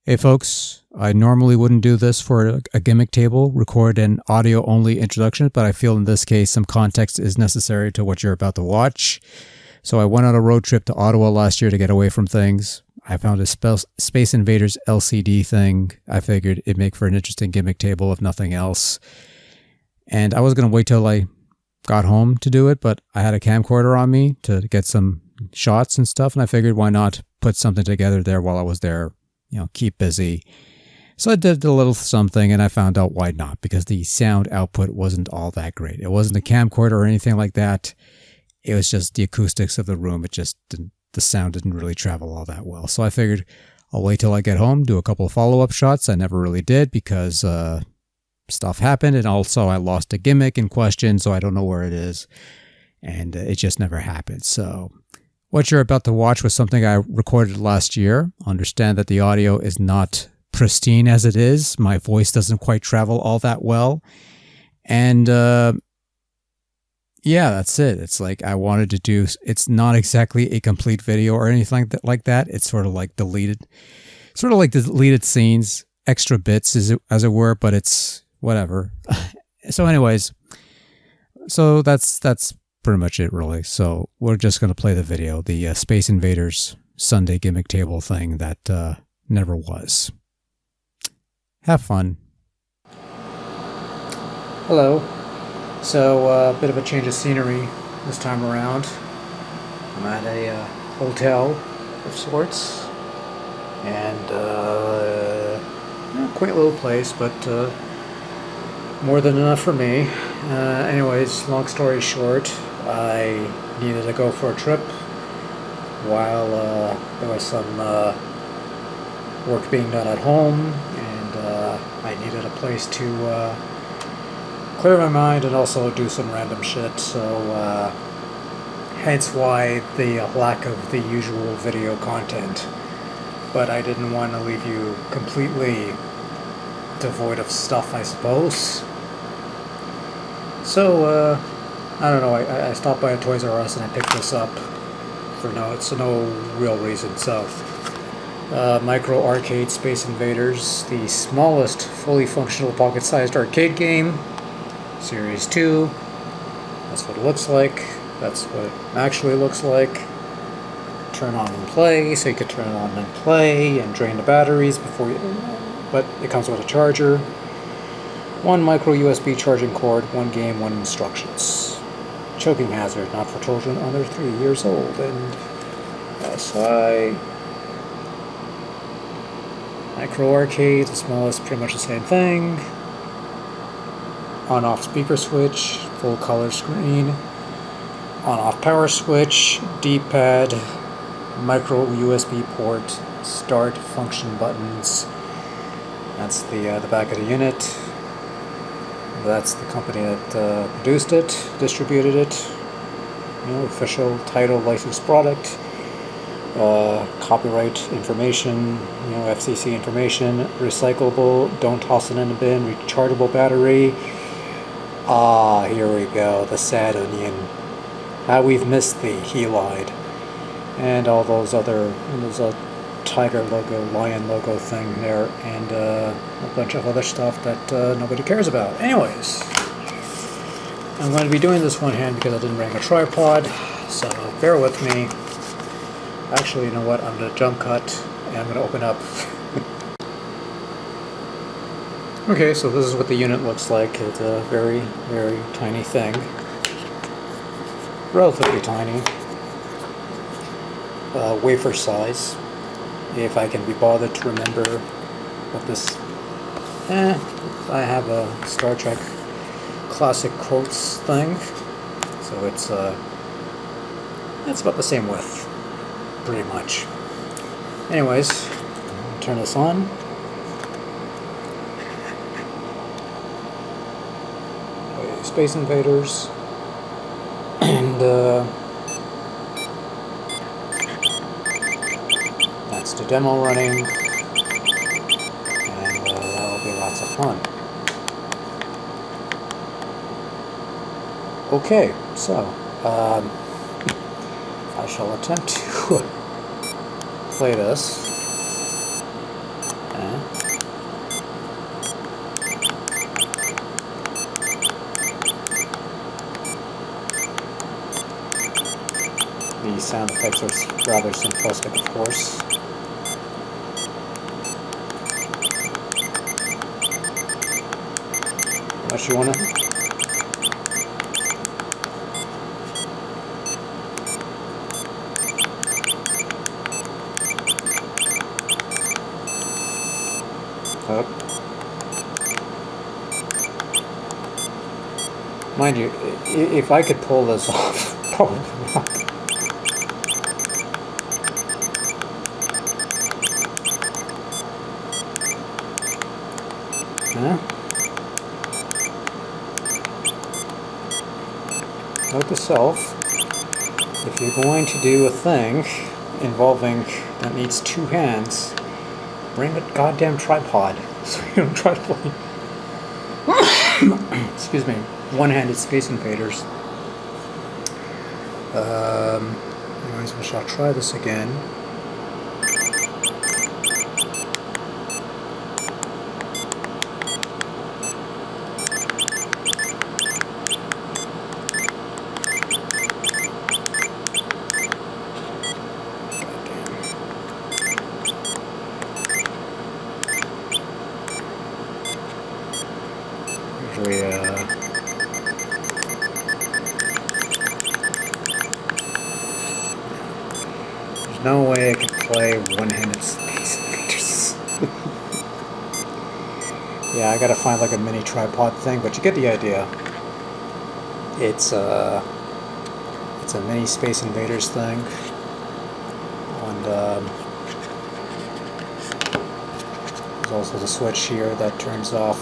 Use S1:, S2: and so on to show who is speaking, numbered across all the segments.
S1: Hey folks, I normally wouldn't do this for a gimmick table, record an audio-only introduction, but I feel in this case some context is necessary to what you're about to watch. So I went on a road trip to Ottawa last year to get away from things. I found a Space Invaders LCD thing. I figured it'd make for an interesting gimmick table if nothing else. And I was going to wait till I got home to do it, but I had a camcorder on me to get some shots and stuff, and I figured why not put something together there while I was there. Keep busy. So I did a little something, and I found out why not, because the sound output wasn't all that great. It wasn't a camcorder or anything like that. It was just the acoustics of the room. It just didn't, the sound didn't really travel all that well. So I figured I'll wait till I get home, do a couple of follow-up shots. I never really did because stuff happened, and also I lost a gimmick in question, so I don't know where it is, and it just never happened. So what you're about to watch was something I recorded last year. Understand that the audio is not pristine as it is. My voice doesn't quite travel all that well. And yeah, that's it. It's like I wanted to do, it's not exactly a complete video or anything like that. It's sort of like deleted scenes, extra bits as it were, but it's whatever. So anyways, so that's pretty much it, really. So we're just going to play the video, the Space Invaders Sunday gimmick table thing that never was. Have fun. Hello. So a bit of a change of scenery this time around. I'm at a hotel of sorts, and quaint little place, but more than enough for me. Anyways, long story short, I needed to go for a trip while there was some work being done at home, and I needed a place to clear my mind and also do some random shit, so hence why the lack of the usual video content. But I didn't want to leave you completely devoid of stuff, I suppose. So, I don't know, I stopped by a Toys R Us and I picked this up for no real reason. So, Micro Arcade Space Invaders, the smallest fully functional pocket-sized arcade game, Series 2. That's what it looks like. That's what it actually looks like. Turn on and play, so you could turn on and play and drain the batteries before you... But it comes with a charger, one micro USB charging cord, one game, one instructions. Choking hazard, not for children under 3 years old. And SI. Micro arcade, the smallest, pretty much the same thing. On-off speaker switch, full color screen. On-off power switch, D-pad, micro USB port, start function buttons. That's the back of the unit. That's the company that produced it, distributed it. Official title, licensed product, copyright information, FCC information, recyclable, don't toss it in the bin, rechargeable battery. Here we go, the sad onion. How we've missed thee, he lied. And all those other, there's a tiger logo, lion logo thing there, and a bunch of other stuff that nobody cares about. Anyways, I'm going to be doing this one hand because I didn't bring a tripod, so bear with me. Actually, you know what, I'm going to jump cut, and I'm going to open up. Okay, so this is what the unit looks like. It's a very, very tiny thing. Relatively tiny. Wafer size. If I can be bothered to remember what this... I have a Star Trek classic quotes thing. So it's about the same width, pretty much. Anyways, turn this on. Space Invaders. And that's the demo running, and that'll be lots of fun. Okay, so I shall attempt to play this, the sound effects are rather simplistic, of course. How much you want to? Up. Mind you, if I could pull this off, probably not. Huh? Note to self, if you're going to do a thing involving that needs two hands, bring a goddamn tripod so you don't try to play. Excuse me. One-handed Space Invaders. Anyways, we shall try this again. Usually, no way I could play one-handed Space Invaders. Yeah, I gotta find like a mini tripod thing, but you get the idea. It's a mini Space Invaders thing, and there's also the switch here that turns off.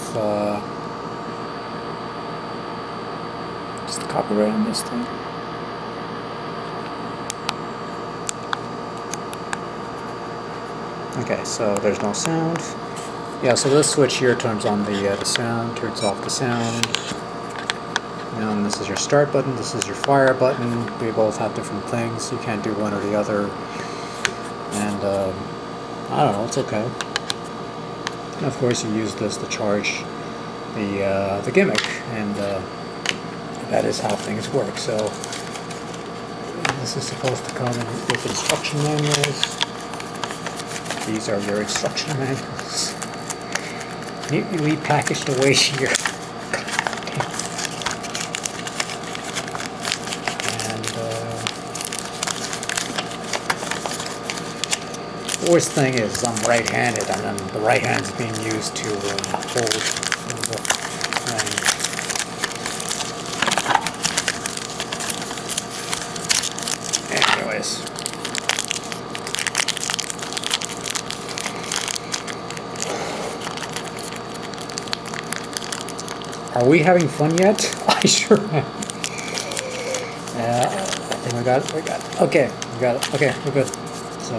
S1: Is the copyright on this thing? Okay, so there's no sound. Yeah, so this switch here turns on the sound, turns off the sound. And this is your start button, this is your fire button. We both have different things. You can't do one or the other. And I don't know, it's okay. And of course, you use this to charge the Gimmick, and that is how things work. So this is supposed to come with instruction manuals. These are your instruction manuals. Neatly packaged away here. And the worst thing is I'm right-handed, and then the right hand's being used to hold the thing. Anyways. Are we having fun yet? I sure am. Yeah, I think we got it. Okay, we got it. Okay, we're good. So,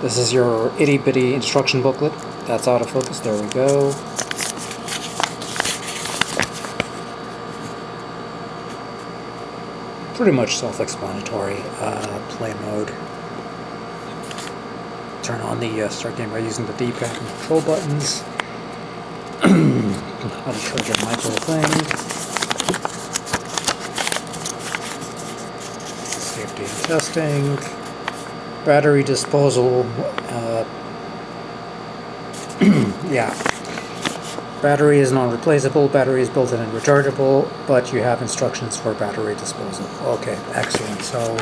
S1: this is your itty-bitty instruction booklet. That's out of focus. There we go. Pretty much self-explanatory. Play mode. Turn on the start game by using the D-pad and control buttons. How to trigger my little thing. Safety and testing. Battery disposal. Yeah. Battery is non-replaceable. Battery is built-in and rechargeable, but you have instructions for battery disposal. Okay, excellent. So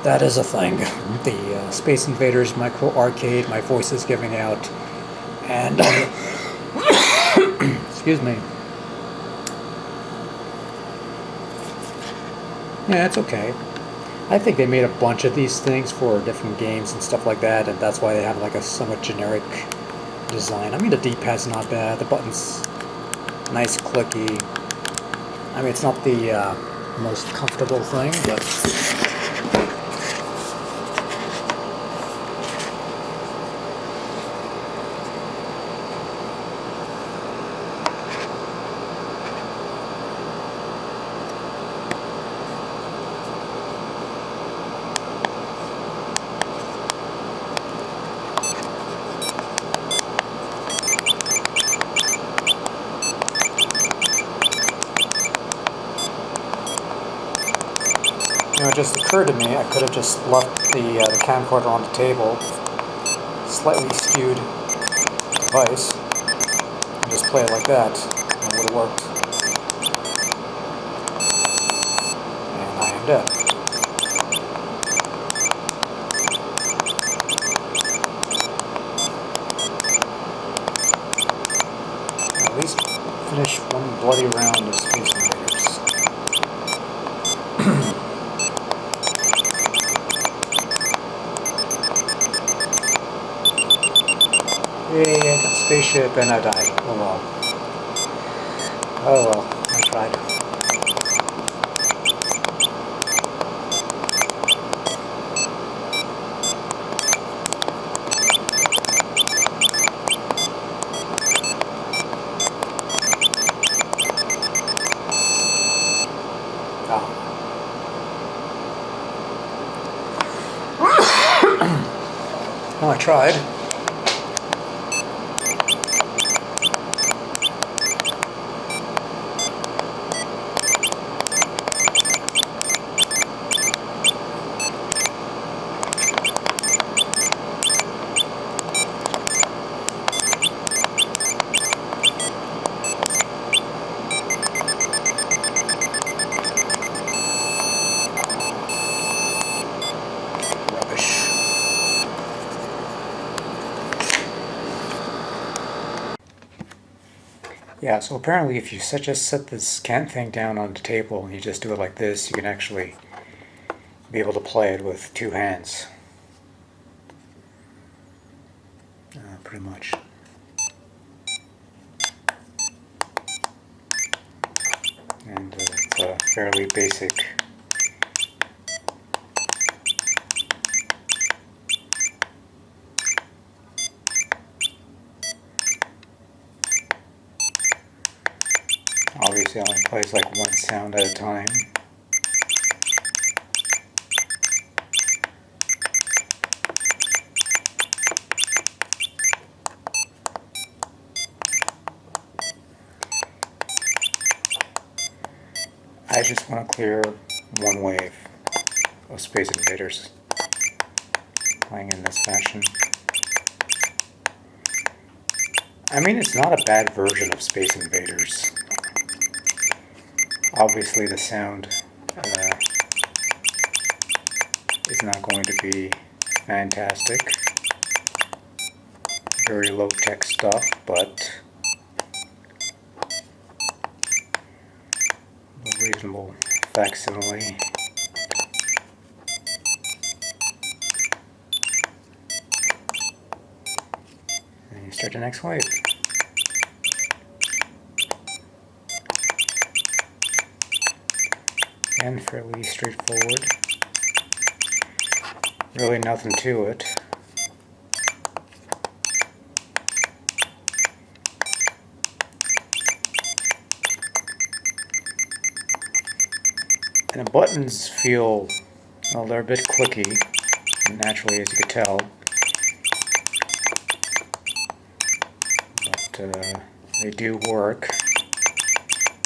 S1: that is a thing. The Space Invaders Micro Arcade. My voice is giving out. And excuse me. Yeah, it's okay. I think they made a bunch of these things for different games and stuff like that, and that's why they have like a somewhat generic design. I mean, the D-pad's not bad. The button's nice, clicky. I mean, it's not the most comfortable thing, but just occurred to me, I could have just left the camcorder on the table, slightly skewed device, and just play it like that, and it would have worked. And I am dead. At least finish one bloody round of Space Invaders. Yay, I got the spaceship and I died. Oh well. Oh well, I tried. Well, I tried. Yeah, so apparently if you just set this thing down on the table and you just do it like this, you can actually be able to play it with two hands. Pretty much. And it's a fairly basic obviously only plays like one sound at a time. I just want to clear one wave of Space Invaders playing in this fashion. I mean, it's not a bad version of Space Invaders. Obviously the sound is not going to be fantastic. Very low-tech stuff, but a reasonable facsimile. And you start the next wave. And fairly straightforward. Really nothing to it. And the buttons feel, well, they're a bit clicky, naturally, as you could tell. But they do work.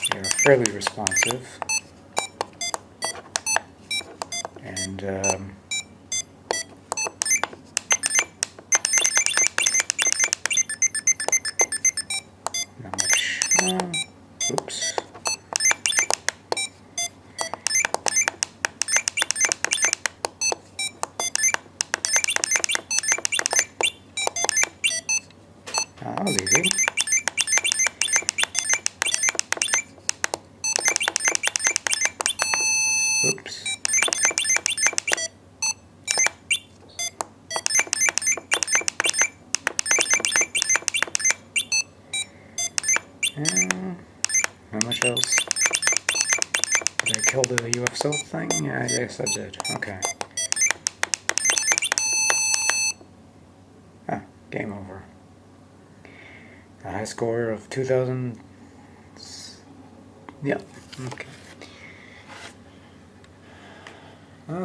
S1: They're fairly responsive. And not much. Oops. That was easy. Oops. How much else? Did I kill the UFO thing? Yeah, I guess I did. Okay. Ah, game over. A high score of 2,000. Yeah, okay.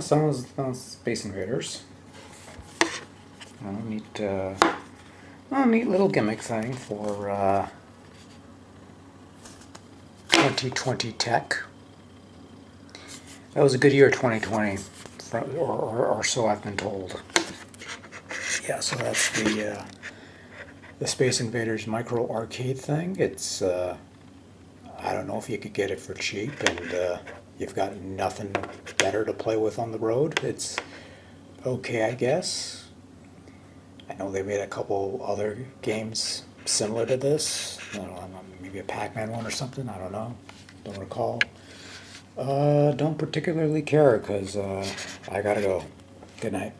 S1: Some of those Space Invaders. Neat little gimmick thing for 2020 tech. That was a good year, 2020, or so I've been told. Yeah, so that's the Space Invaders micro arcade thing. It's I don't know if you could get it for cheap, and you've got nothing better to play with on the road. It's okay, I guess. I know they made a couple other games similar to this. I don't know, maybe a Pac-Man one or something. I don't know. Don't recall. Don't particularly care because I gotta go. Good night.